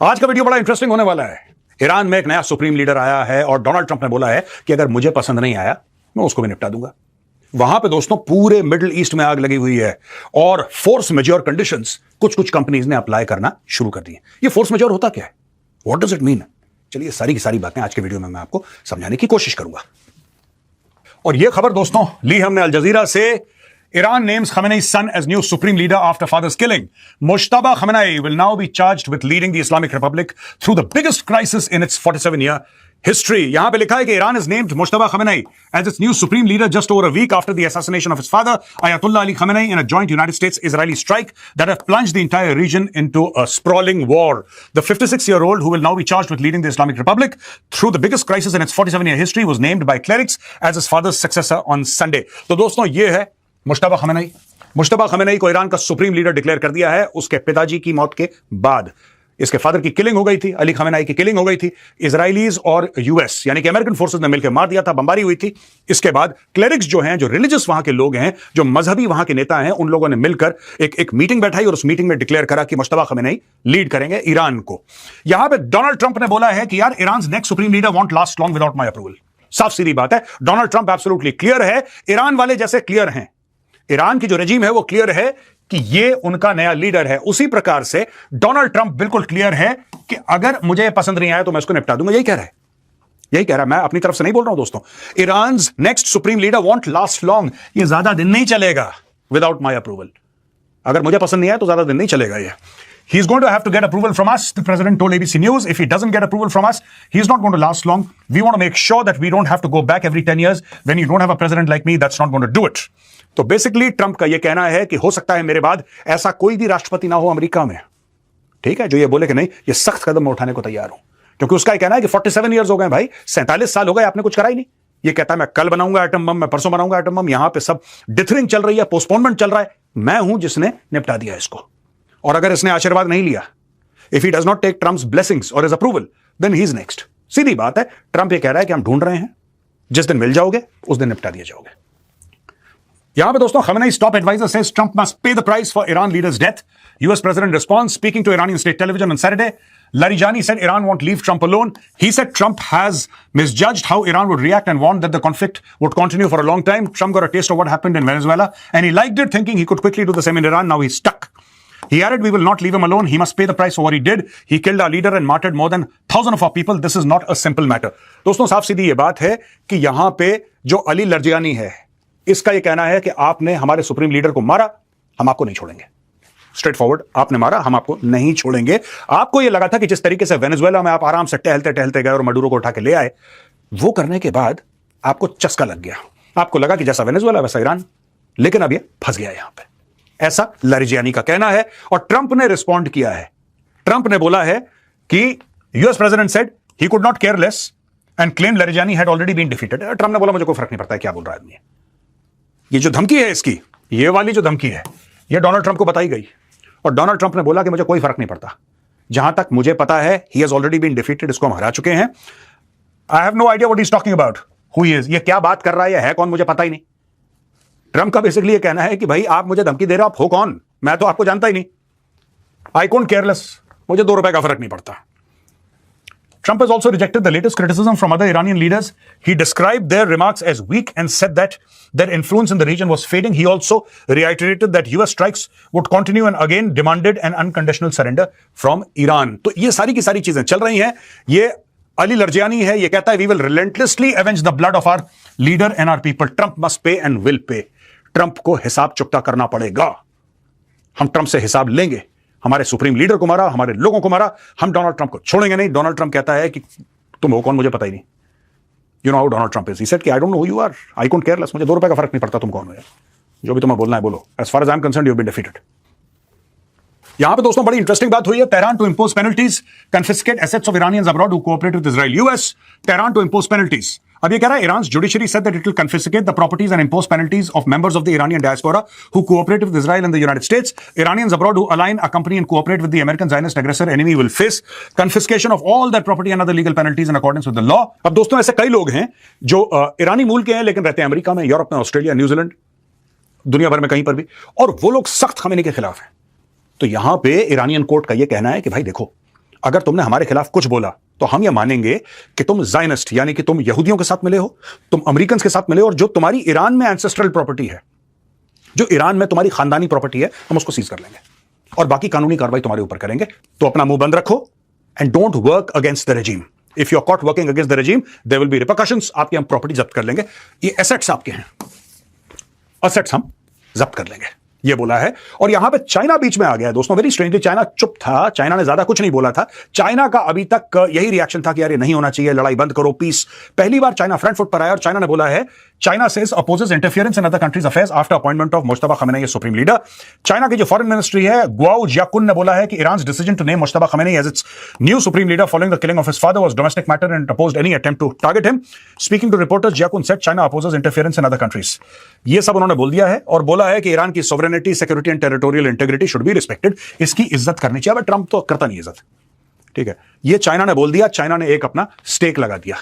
आज का वीडियो बड़ा इंटरेस्टिंग होने वाला है। ईरान में एक नया सुप्रीम लीडर आया है और डोनाल्ड ट्रंप ने बोला है कि अगर मुझे पसंद नहीं आया मैं उसको भी निपटा दूंगा। वहां पे दोस्तों पूरे मिडिल ईस्ट में आग लगी हुई है और फोर्स मेजोर कंडीशंस कुछ कंपनीज ने अप्लाई करना शुरू कर दी है। ये फोर्स मेजोर होता क्या है? What does it mean? चलिए सारी की सारी बातें आज के वीडियो में मैं आपको समझाने की कोशिश करूंगा। और यह खबर दोस्तों ली हमने अल जजीरा से। Iran names Khamenei's son as new supreme leader after father's killing. Mojtaba Khamenei will now be charged with leading the Islamic Republic through the biggest crisis in its 47-year history. यहां पे लिखा है कि Iran has named Mojtaba Khamenei as its new supreme leader just over a week after the assassination of his father, Ayatollah Ali Khamenei, in a joint United States-Israeli strike that have plunged the entire region into a sprawling war. The 56-year-old, who will now be charged with leading the Islamic Republic through the biggest crisis in its 47-year history, was named by clerics as his father's successor on Sunday. तो दोस्तों ये है Mushtaba Khamenei. Mushtaba Khamenei को Iran का supreme leader declare कर दिया है उसके पिताजी की मौत के बाद। इसके फादर की किलिंग हो गई थी, अली खमेनेई की किलिंग हो गई थी। इजराइलीज और यूएस यानी कि अमेरिकन फोर्सेस ने मिलकर मार दिया था, बमबारी हुई थी। इसके बाद क्लेरिक्स जो हैं, जो रिलीजियस वहां के लोग हैं, जो मजहबी वहां के नेता हैं, उन लोगों ने मिलकर एक मीटिंग बैठाई और उस मीटिंग में डिक्लेयर करा कि मुश्तबा खमेनेई लीड करेंगे ईरान को। यहां पे डोनाल्ड ट्रंप ने बोला है कि यार Iran next supreme leader want last long without my approval. साफ सीधी बात है, डोनाल्ड ट्रंप एब्सोल्युटली क्लियर है, ईरान वाले जैसे क्लियर हैं। ईरान की जो रेजिम है वो क्लियर है कि ये उनका नया लीडर है। उसी प्रकार से डोनाल्ड ट्रंप बिल्कुल क्लियर है कि अगर मुझे पसंद नहीं आया तो मैं इसको निपटा दूंगा। यही कह रहा है, यही कह रहा है। मैं अपनी तरफ से नहीं बोल रहा हूं दोस्तों। Iran next supreme leader want last long. ये ज्यादा दिन नहीं चलेगा विदाउट माई अप्रूवल। अगर मुझे पसंद नहीं आया तो ज्यादा दिन नहीं चलेगा ये। He's going to have to get approval from us, the president told ABC News. If he doesn't get approval from us, he's not going to last long. We want to make sure that we don't have to go back every 10 years. When you don't have a president like me, that's not going to do it. तो basically Trump का यह कहना है कि हो सकता है मेरे बाद ऐसा कोई भी राष्ट्रपति ना हो अमेरिका में, ठीक है, जो ये बोले कि नहीं ये सख्त कदम मैं उठाने को तैयार हूं। क्योंकि उसका यह कहना है कि 47 ईयर्स हो गए भाई, 47 साल हो गए, आपने कुछ करा ही नहीं। ये कहता है मैं कल बनाऊंगा एटम बम, मैं परसों बनाऊंगा एटम बम। यहां पे सब डिथरिंग चल रही है, पोस्टपोनमेंट चल रहा है। मैं हूं जिसने निपटा दिया इसको। और अगर इसने आशीर्वाद नहीं लिया, if he does not take Trump's blessings or his approval, then he's next. सीधी बात है, ट्रंप ये कह रहा है कि हम ढूंढ रहे हैं, जिस दिन मिल जाओगे उस दिन निपटा दिए जाओगे। यहां पे दोस्तों Khamenei's top advisor says Trump must pay the price for Iran leader's death. US president responds, speaking to Iranian state television on Saturday. Larijani said Iran won't leave Trump alone. He said Trump has misjudged how Iran would react and warned that the conflict would continue for a long time. Trump got a taste of what happened in Venezuela and he liked it, thinking he could quickly do the same in Iran. Now he's stuck. He added, we will not leave him alone. He must pay the price for what he did. He killed our leader and martyred more than 1,000 of our people. This is not a simple matter. दोस्तों साफ सीधी ये बात है कि यहां पे जो अली लरजियानी है, इसका ये कहना है कि आपने हमारे सुप्रीम लीडर को मारा, हम आपको नहीं छोड़ेंगे। स्ट्रेट फॉरवर्ड, आपने मारा, हम आपको नहीं छोड़ेंगे। आपको ये लगा था कि जिस तरीके से वेनेजुएला में आप आराम से टहलते टहलते गए और मडूरो को उठा के ले आए, वो करने के बाद आपको चस्का लग गया। आपको लगा कि जैसा वेनेजुएला वैसा ईरान, लेकिन अब ये फंस गया यहां पे। ऐसा लारिजियानी का कहना है और ट्रंप ने रिस्पॉन्ड किया है। ट्रंप ने बोला है कि US president said he could not care less and claim Larijani had already been defeated. Trump ने बोला मुझे कोई फर्क नहीं पड़ता है क्या बोल रहा है आदमी। ये जो धमकी है इसकी, ये वाली जो धमकी है, ये डोनाल्ड ट्रंप को बताई गई और डोनाल्ड ट्रंप ने बोला कि मुझे कोई फर्क नहीं पड़ता, जहां तक मुझे पता है he has already been defeated, इसको हम हरा चुके हैं। I have no idea what he is talking about, who he is, ये क्या बात कर रहा है कौन, मुझे पता ही नहीं। ट्रंप का बेसिकली ये कहना है कि भाई आप मुझे धमकी दे रहे हो, आप हो कौन, मैं तो आपको जानता ही नहीं। आई कॉन्ट केयरलेस, मुझे 2 रुपए का फर्क नहीं पड़ता। Trump has also rejected the latest criticism from other Iranian leaders. He described their remarks as weak and said that their influence in the region was fading. He also reiterated that US strikes would continue and again demanded an unconditional surrender from Iran. तो ये सारी की सारी चीजें चल रही हैं। ये अली लरजियानी है, ये कहता है we will relentlessly avenge the blood of our leader and our people. Trump must pay and will pay. Trump को हिसाब चुकता करना पड़ेगा। हम ट्रंप से हिसाब लेंगे। हमारे सुप्रीम लीडर को मारा, हमारे लोगों को मारा, हम डोनाल्ड ट्रंप को छोड़ेंगे नहीं। डोनाल्ड ट्रंप कहता है कि तुम हो कौन, मुझे पता ही नहीं। You know how Donald Trump is, he said कि I don't know who you are, I don't care less, मुझे 2 रुपए का फर्क नहीं पड़ता तुम कौन हो यार, जो भी तुम्हें बोलना है बोलो। As far as I am concerned you have been defeated. यहां पे दोस्तों बड़ी इंटरेस्टिंग बात हुई है। Tehran to impose penalties, confiscate assets of Iranians abroad who cooperate with Israel. US Tehran to impose penalties. अब ये कह रहा है Iran's judiciary said that it will confiscate the properties and impose penalties of members of the Iranian diaspora who cooperate with Israel and the United States. Iranians abroad who align, accompany and cooperate with the American Zionist aggressor enemy will face confiscation of all their property and other legal penalties in accordance with the law. अब दोस्तों ऐसे कई लोग हैं जो ईरानी मूल के हैं लेकिन रहते हैं अमेरिका में, यूरोप में, ऑस्ट्रेलिया, न्यूजीलैंड, दुनिया भर में कहीं पर भी, और वो लोग सख्त खमेनी के खिलाफ हैं। तो यहां पे ईरानियन कोर्ट का ये कहना है कि भाई देखो, अगर तुमने हमारे खिलाफ कुछ बोला तो हम यह मानेंगे कि तुम जायनिस्ट यानी कि तुम यहूदियों के साथ मिले हो, तुम अमेरिकन के साथ मिले हो, और जो तुम्हारी ईरान में एंसेस्ट्रल प्रॉपर्टी है, जो ईरान में तुम्हारी खानदानी प्रॉपर्टी है, हम उसको सीज कर लेंगे और बाकी कानूनी कार्रवाई तुम्हारे ऊपर करेंगे। तो अपना मुंह बंद रखो and don't work against the regime. If you are caught working against the regime there will be repercussions. आपकी हम प्रॉपर्टी जब्त कर लेंगे, ये एसेट्स आपके हैं, एसेट्स हम जब्त कर लेंगे, ये बोला है। और यहां पे चाइना बीच में आ गया है दोस्तों, वेरी स्ट्रेंजली। चाइना चुप था, चाइना ने ज्यादा कुछ नहीं बोला था। चाइना का अभी तक यही रिएक्शन था कि यार ये नहीं होना चाहिए, लड़ाई बंद करो, पीस। पहली बार चाइना फ्रंट फुट पर आया और चाइना ने बोला है, China says opposes interference in other countries affairs after appointment of Mustafa Khamenei as supreme leader. China की जो फॉरेन मिनिस्ट्री है गुआओ जियाकुन ने बोला है कि Iran's decision to name Mustafa Khamenei as its new supreme leader following the killing of his father was domestic matter and opposed any attempt to target him. Speaking to reporters Jiakun said China opposes interference in other countries. ये सब उन्होंने बोल दिया है और बोला है कि ईरान की sovereignty, security and territorial integrity should be respected. इसकी इज्जत करनी चाहिए। ट्रंप तो करता नहीं इज्जत, ठीक है। ये चाइना ने बोल दिया, चाइना ने एक अपना स्टेक लगा दिया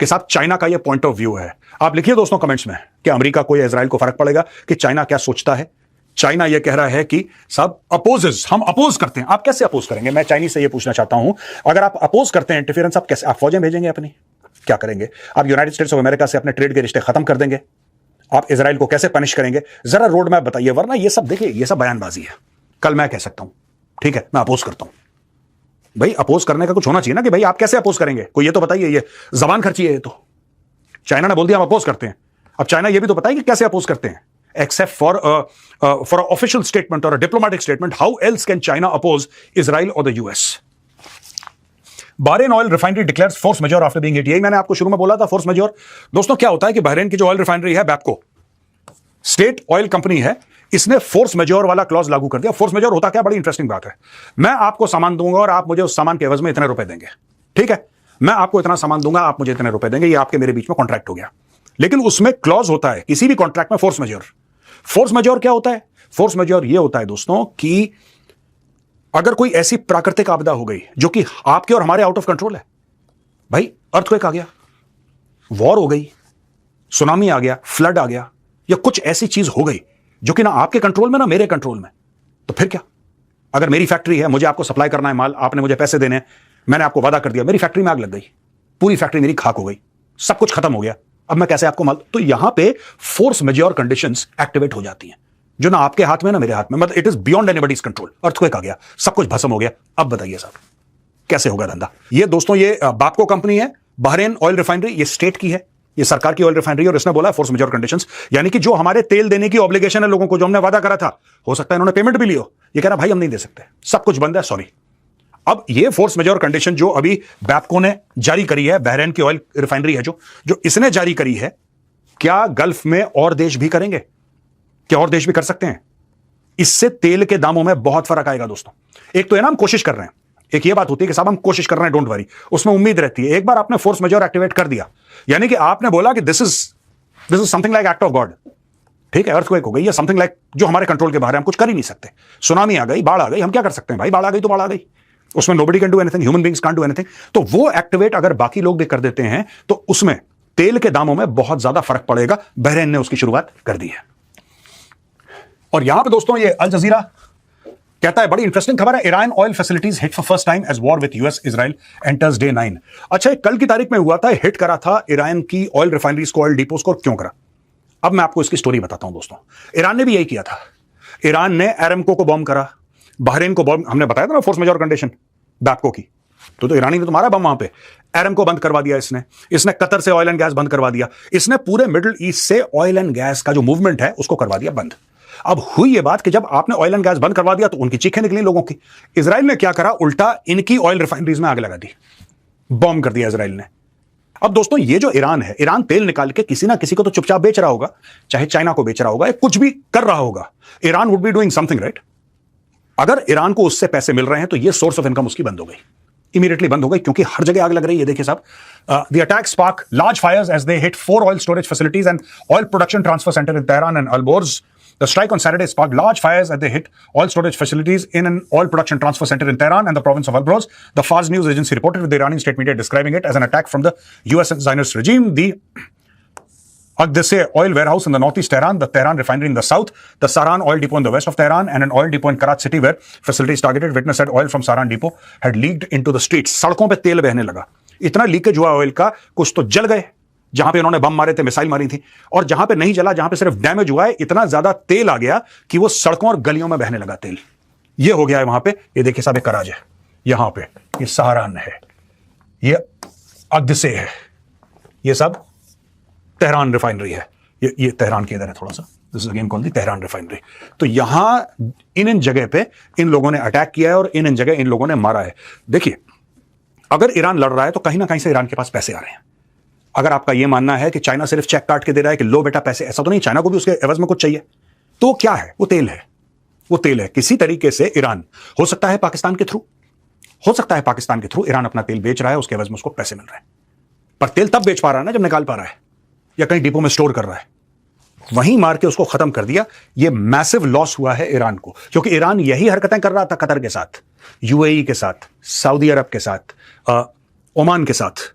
कि साहब चाइना का ये पॉइंट ऑफ व्यू है। आप लिखिए दोस्तों कमेंट्स में कि अमेरिका को या इजराइल को फर्क पड़ेगा कि चाइना क्या सोचता है। चाइना ये कह रहा है कि साहब अपोजेस, हम अपोज करते हैं। आप कैसे अपोज करेंगे? मैं चाइनीज से ये पूछना चाहता हूं, अगर आप अपोज करते हैं इंटरफेरेंस, आप कैसे, आप फौजें भेजेंगे अपनी? क्या करेंगे? आप यूनाइटेड स्टेट्स ऑफ अमेरिका से अपने ट्रेड के रिश्ते खत्म कर देंगे? आप इजराइल को कैसे पनिश करेंगे? जरा रोड मैप बताइए, वरना ये सब देखिए, ये सब बयानबाजी है। कल मैं कह सकता हूं, ठीक है, मैं अपोज करता हूं। भाई अपोज करने का कुछ होना चाहिए ना, कि भाई आप कैसे अपोज करेंगे, कोई ये तो बताइए। ये जबान खर्ची है ये तो। चाइना ने बोल दिया हम अपोज करते हैं, अब चाइना ये भी तो बताइए कि कैसे अपोज करते हैं। एक्सेप्ट फॉर ऑफिशियल स्टेटमेंट और diplomatic statement, how else can China oppose Israel और the US? Bahrain oil refinery declares force majeure after being hit. यही मैंने आपको शुरू में बोला था, फोर्स मेजोर। दोस्तों क्या होता है कि बहरेन की जो ऑयल रिफाइनरी है, बैपको स्टेट ऑयल कंपनी है, इसने फोर्स मेजोर वाला क्लॉज लागू कर दिया। फोर्स मेजोर होता क्या? बड़ी इंटरेस्टिंग बात है। मैं आपको सामान दूंगा और आप मुझे उस सामान के एवज में इतने रुपए देंगे, ठीक है। मैं आपको इतना सामान दूंगा, आप मुझे इतने रुपए देंगे, ये आपके मेरे बीच में कॉन्ट्रैक्ट हो गया। लेकिन उसमें क्लॉज होता है किसी भी कॉन्ट्रैक्ट में, फोर्स मेजोर। फोर्स मेजोर क्या होता है? फोर्स मेजोर ये होता है दोस्तों कि अगर कोई ऐसी प्राकृतिक आपदा हो गई जो कि आपके और हमारे आउट ऑफ कंट्रोल है, भाई अर्थक्वेक आ गया, वॉर हो गई, सुनामी आ गया, फ्लड आ गया, या कुछ ऐसी चीज हो गई जो कि ना आपके कंट्रोल में ना मेरे कंट्रोल में, तो फिर क्या? अगर मेरी फैक्ट्री है, मुझे आपको सप्लाई करना है माल, आपने मुझे पैसे देने, मैंने आपको वादा कर दिया, मेरी फैक्ट्री में आग लग गई, पूरी फैक्ट्री मेरी खाक हो गई, सब कुछ खत्म हो गया, अब मैं कैसे आपको माल? तो यहां पे फोर्स मेजोर कंडीशंस एक्टिवेट हो जाती हैं, जो ना आपके हाथ में ना मेरे हाथ में, मतलब it is beyond anybody's control. Earthquake आ गया, सब कुछ भस्म हो गया, अब बताइए साहब कैसे होगा धंधा? ये दोस्तों ये बापको कंपनी है, बहरेन ऑयल रिफाइनरी, ये स्टेट की है, ये सरकार की ऑयल रिफाइनरी, और इसने बोला फोर्स मेजोर कंडीशंस, यानी कि जो हमारे तेल देने की ऑब्लिगेशन है लोगों को, जो हमने वादा करा था, हो सकता है इन्होंने पेमेंट भी लियो, ये कह रहा भाई हम नहीं दे सकते, सब कुछ बंद है, सॉरी। अब ये फोर्स मेजोर कंडीशन जो अभी बैपको ने जारी करी है, बहरेन की ऑयल रिफाइनरी है जो इसने जारी करी है, क्या गल्फ में और देश भी करेंगे? क्या और देश भी कर सकते हैं? इससे तेल के दामों में बहुत फर्क आएगा दोस्तों। एक तो है ना हम कोशिश कर रहे हैं, एक ये बात होती है कि साहब हम कोशिश कर रहे हैं, डोंट वरी, उसमें उम्मीद रहती है। एक बार आपने फोर्स मेजोर एक्टिवेट कर दिया, यानी कि आपने बोला कि this is something like act of God, ठीक है। अर्थक्वेक हो गई या समथिंग लाइक जो हमारे कंट्रोल के बाहर है, हम कुछ कर ही नहीं सकते। सुनामी आ गई, बाढ़ आ गई, हम क्या कर सकते हैं भाई? बाढ़ आ गई तो बाढ़ आ गई, उसमें nobody can do anything, human beings can't do anything. तो वो एक्टिवेट अगर बाकी लोग भी कर देते हैं तो उसमें तेल के दामों में बहुत ज्यादा फर्क पड़ेगा। बहरेन ने उसकी शुरुआत कर दी है। और यहां पे दोस्तों ये अल जजीरा कहता है, बड़ी इंटरेस्टिंग खबर है, Iran oil facilities hit for first time as war with US Israel enters day 9। अच्छा, कल की तारीख में हुआ था, हिट करा था ईरान की ऑयल रिफाइनरीज को, ऑयल डिपोज को, क्यों करा? अब मैं आपको इसकी स्टोरी बताता हूं दोस्तों। ईरान ने भी यही किया था। ईरान ने एरामको को बॉम्ब करा, बहरेन को बॉम्ब, हमने बताया था ना फोर्स मेजोर कंडीशन बैपको की, तो ईरानी ने तुम्हारा बम वहां पे, एरामको बंद करवा दिया इसने कतर से ऑयल एंड गैस बंद करवा दिया, इसने पूरे मिडिल ईस्ट से ऑयल एंड गैस का जो मूवमेंट है उसको करवा दिया बंद। अब हुई ये बात कि जब आपने ऑयल एंड गैस बंद करवा दिया तो उनकी चीखें निकली लोगों की। इजराइल ने क्या करा? उल्टा इनकी ऑयल रिफाइनरीज में आग लगा दी, बॉम्ब कर दिया इजराइल ने। अब दोस्तों ये जो ईरान है, ईरान तेल निकाल के किसी ना किसी को तो चुपचाप बेच रहा होगा, चाहे चाइना को बेच रहा होगा, कुछ भी कर रहा होगा। Iran would be doing something right. अगर ईरान को उससे पैसे मिल रहे हैं तो ये सोर्स ऑफ इनकम उसकी बंद हो गई, इमीडिएटली बंद हो गई, क्योंकि हर जगह आग लग रही है। देखिए साहब, the attack spark large fires as they hit 4 oil storage facilities and oil production transfer centre in Tehran and Alborz. The strike on Saturday sparked large fires as they hit oil storage facilities in an oil production transfer center in Tehran and the province of Alborz. The Fars news agency reported, with the Iranian state media describing it as an attack from the US Zionist regime. The Agdase oil warehouse in the northeast Tehran, the Tehran refinery in the south, the Saran oil depot in the west of Tehran, and an oil depot in Karat city where facilities targeted. Witness said oil from Saran depot had leaked into the streets. सड़कों पे तेल बहने लगा. इतना leakage हुआ oil का, कुछ तो जल गए जहां पे उन्होंने बम मारे थे, मिसाइल मारी थी, और जहां पे नहीं जला, जहां पे सिर्फ डैमेज हुआ है, इतना ज्यादा तेल आ गया कि वो सड़कों और गलियों में बहने लगा तेल. ये हो गया है वहां पे. ये देखिए साहब, कराज है यहां पे, ये सहारान है, ये अगदसे है, ये सब तेहरान रिफाइनरी है. ये तेहरान के इधर है थोड़ा सा. This is again called the Tehran refinery. तो यहां इन जगह पे इन लोगों ने अटैक किया है और इन जगह इन लोगों ने मारा है. देखिए, अगर ईरान लड़ रहा है तो कहीं ना कहीं से ईरान के पास पैसे आ रहे हैं. अगर आपका यह मानना है कि चाइना सिर्फ चेक काट के दे रहा है कि लो बेटा पैसे, ऐसा तो नहीं, चाइना को भी उसके एवज में कुछ चाहिए. तो क्या है? वो तेल है. वो तेल है. किसी तरीके से ईरान, हो सकता है पाकिस्तान के थ्रू, हो सकता है पाकिस्तान के थ्रू ईरान अपना तेल बेच रहा है, उसके एवज में उसको पैसे मिल रहे हैं. पर तेल तब बेच पा रहा है ना जब निकाल पा रहा है या कहीं डिपो में स्टोर कर रहा है. वहीं मार के उसको खत्म कर दिया. ये मैसिव लॉस हुआ है ईरान को, क्योंकि ईरान यही हरकतें कर रहा था कतर के साथ, यूएई के साथ, सऊदी अरब के साथ, ओमान के साथ,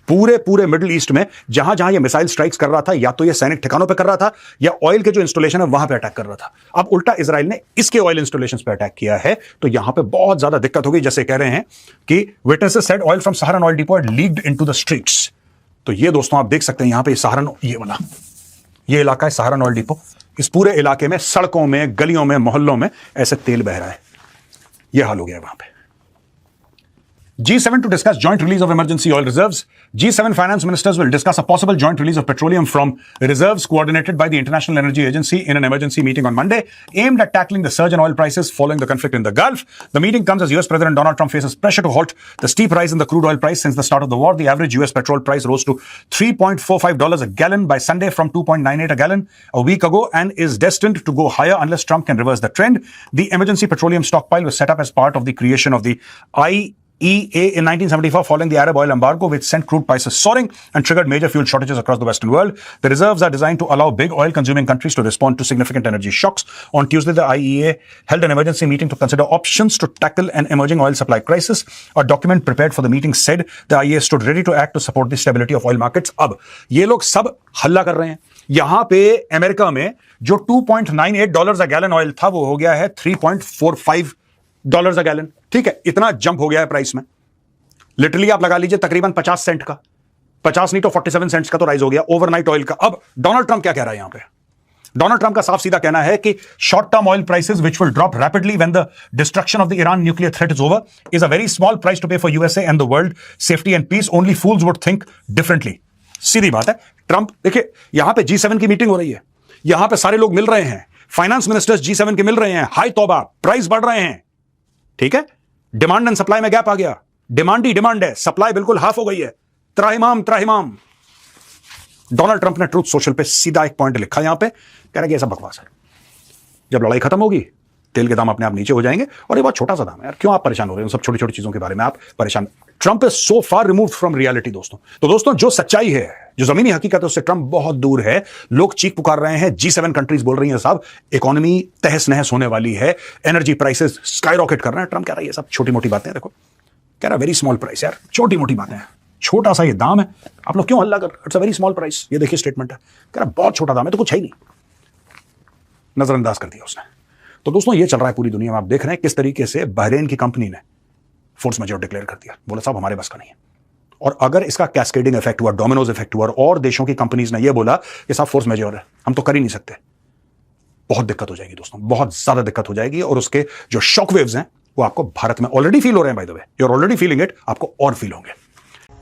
पूरे मिडिल ईस्ट में जहां जहां ये मिसाइल स्ट्राइक्स कर रहा था, या तो ये सैनिक ठिकानों पे कर रहा था या ऑयल के जो इंस्टॉलेशन है वहां पे अटैक कर रहा था. अब उल्टा इजराइल ने इसके ऑयल इंस्टॉलेशंस पे अटैक किया है. तो यहां पे बहुत ज्यादा दिक्कत होगी. जैसे कह रहे हैं कि witnesses said oil from Saharan oil depot had leaked into the streets. तो ये दोस्तों आप देख सकते हैं यहां पे सहारन, ये वाला ये इलाका है सहारन ऑयल डिपो. इस पूरे इलाके में सड़कों में, गलियों में, मोहल्लों में ऐसे तेल बह रहा है. यह हाल हो गया वहां पे. G7 to discuss joint release of emergency oil reserves. G7 finance ministers will discuss a possible joint release of petroleum from reserves coordinated by the International Energy Agency in an emergency meeting on Monday, aimed at tackling the surge in oil prices following the conflict in the Gulf. The meeting comes as US President Donald Trump faces pressure to halt the steep rise in the crude oil price since the start of the war. The average US petrol price rose to $3.45 a gallon by Sunday from $2.98 a gallon a week ago and is destined to go higher unless Trump can reverse the trend. The emergency petroleum stockpile was set up as part of the creation of the IEA in 1974 following the Arab oil embargo, which sent crude prices soaring and triggered major fuel shortages across the Western world. The reserves are designed to allow big oil-consuming countries to respond to significant energy shocks. On Tuesday, the IEA held an emergency meeting to consider options to tackle an emerging oil supply crisis. A document prepared for the meeting said the IEA stood ready to act to support the stability of oil markets. अब ये लोग सब हल्ला कर रहे हैं. यहां पे अमेरिका में जो $2.98 a gallon ऑयल था वो हो गया है $3.45 a gallon. ठीक है, इतना जंप हो गया है प्राइस में. लिटरली आप लगा लीजिए तकरीबन 50 सेंट का, 50 नहीं तो 47 सेंट्स का तो राइज हो गया ओवरनाइट ऑयल का. अब डोनाल्ड ट्रंप क्या कह रहा है यहां पे? डोनाल्ड ट्रंप का साफ सीधा कहना है कि short term oil prices which will drop rapidly when the destruction of the Iran nuclear threat is over is a very small price to pay for USA and the world safety and peace. Only fools would think differently. सीधी बात है. Trump देखिए, यहां पे G7 की meeting हो रही है, यहां पे सारे लोग मिल रहे हैं, फाइनेंस मिनिस्टर्स G7 के मिल रहे हैं. हाय तौबा, प्राइस बढ़ रहे हैं. ठीक है, डिमांड एंड सप्लाई में गैप आ गया. डिमांड ही डिमांड है, सप्लाई बिल्कुल हाफ हो गई है. त्राहिमाम. डोनाल्ड ट्रंप ने ट्रूथ सोशल पे सीधा एक पॉइंट लिखा यहां पे, कह रहा है कि ऐसा बकवास है. जब लड़ाई खत्म होगी तेल के दाम अपने आप नीचे हो जाएंगे. और ये बहुत छोटा सा दाम है यार, क्यों आप परेशान हो रहे हो? सब छोटी छोटी चीजों के बारे में आप परेशान. Trump is so far removed from reality दोस्तों. तो दोस्तों, जो सच्चाई है, जो जमीनी हकीकत है, उससे ट्रंप बहुत दूर है. लोग चीख पुकार रहे हैं. G7 कंट्रीज बोल रही हैं साहब इकोनॉमी तहस नहस होने वाली है, एनर्जी प्राइसेस स्काई रॉकेट कर रहे हैं. ट्रंप कह रहा है ये सब छोटी मोटी बातें. देखो, कह रहा है वेरी स्मॉल प्राइस यार, छोटी मोटी बातें हैं, छोटा सा ये दाम है, आप लोग क्यों हल्ला कर? It's a very small price. ये देखिए स्टेटमेंट है, कह रहा बहुत छोटा दाम है, तो कुछ है ही नहीं. नजरअंदाज कर दिया उसने. तो दोस्तों, ये चल रहा है पूरी दुनिया में. आप देख रहे हैं किस तरीके से बहरीन की कंपनी ने फोर्स मेजोर डिक्लेयर कर दिया. बोला साहब हमारे बस का नहीं है. और अगर इसका कैस्केडिंग इफेक्ट हुआ, डोमिनोज इफेक्ट हुआ, और देशों की कंपनीज ने यह बोला कि साहब फोर्स मेजोर है, हम तो कर ही नहीं सकते, बहुत दिक्कत हो जाएगी दोस्तों, बहुत ज्यादा दिक्कत हो जाएगी. और उसके जो शॉक वेव्स हैं वो आपको भारत में ऑलरेडी फील हो रहे हैं. By the way, you are already feeling it, आपको और फील होंगे.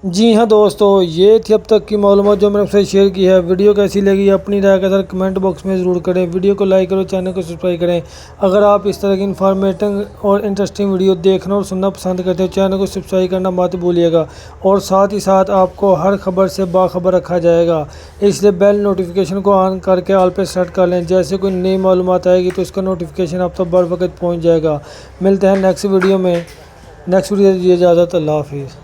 जी हाँ दोस्तों, ये थी अब तक की मालूमात जो मैंने आपसे शेयर की है. वीडियो कैसी लगी अपनी राय के साथ कमेंट बॉक्स में ज़रूर करें. वीडियो को लाइक करो, चैनल को सब्सक्राइब करें. अगर आप इस तरह की इन्फॉर्मेटिव और इंटरेस्टिंग वीडियो देखना और सुनना पसंद करते हो, चैनल को सब्सक्राइब करना मत भूलिएगा. और साथ ही साथ आपको हर खबर से बाखबर रखा जाएगा, इसलिए बेल नोटिफिकेशन को ऑन करके ऑल पे सेट कर लें. जैसे कोई नई मालूमात आएगी तो उसका नोटिफिकेशन आप तक बर वक्त पहुँच जाएगा. मिलते हैं नेक्स्ट वीडियो में. नेक्स्ट वीडियो दीजिए इजाज़त. अल्लाह हाफिज़.